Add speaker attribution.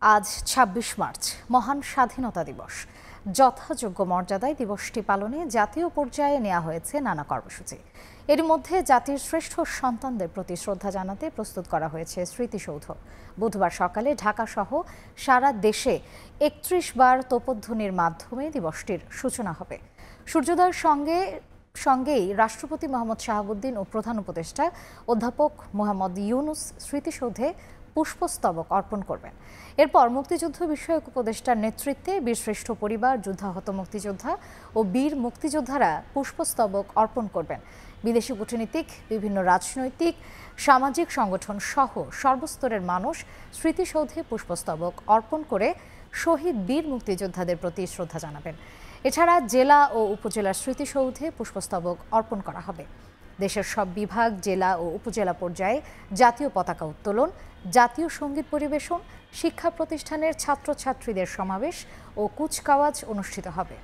Speaker 1: আজ ২৬ মার্চ মহান স্বাধীনতা দিবস। যথাযোগ্য মর্যাদায় দিবসটি পালনে জাতীয় পর্যায়ে নেওয়া হয়েছে নানা কর্মসূচি। এর মধ্যে জাতির শ্রেষ্ঠ সন্তানদের প্রতি শ্রদ্ধা জানাতে প্রস্তুত করা হয়েছে স্মৃতিসৌধ। বুধবার সকালে ঢাকা সহ সারা দেশে ৩১ বার তোপধ্বনির মাধ্যমে দিবসটির সূচনা হবে। সূর্যোদয়ের সঙ্গেই রাষ্ট্রপতি মোহাম্মদ শাহাবুদ্দিন ও প্রধান উপদেষ্টা অধ্যাপক মোহাম্মদ ইউনুস স্মৃতিসৌধে পুষ্পস্তবক অর্পণ করবেন। এরপর মুক্তিযুদ্ধ বিষয়ক উপদেষ্টার নেতৃত্বে বীরশ্রেষ্ঠ পরিবার, যুদ্ধাহত মুক্তিযোদ্ধা ও বীর মুক্তিযোদ্ধারা পুষ্পস্তবক অর্পণ করবেন। বিদেশি কূটনীতিক, বিভিন্ন রাজনৈতিক, সামাজিক সংগঠন সহ সর্বস্তরের মানুষ স্মৃতিসৌধে পুষ্পস্তবক অর্পণ করে শহীদ বীর মুক্তিযোদ্ধাদের প্রতি শ্রদ্ধা জানাবেন। এছাড়া জেলা ও উপজেলার স্মৃতিসৌধে পুষ্পস্তবক অর্পণ করা হবে। দেশের সব বিভাগ, জেলা ও উপজেলা পর্যায়ে জাতীয় পতাকা উত্তোলন, জাতীয় সঙ্গীত পরিবেশন, শিক্ষা প্রতিষ্ঠানের ছাত্রছাত্রীদের সমাবেশ ও কুচকাওয়াজ অনুষ্ঠিত হবে।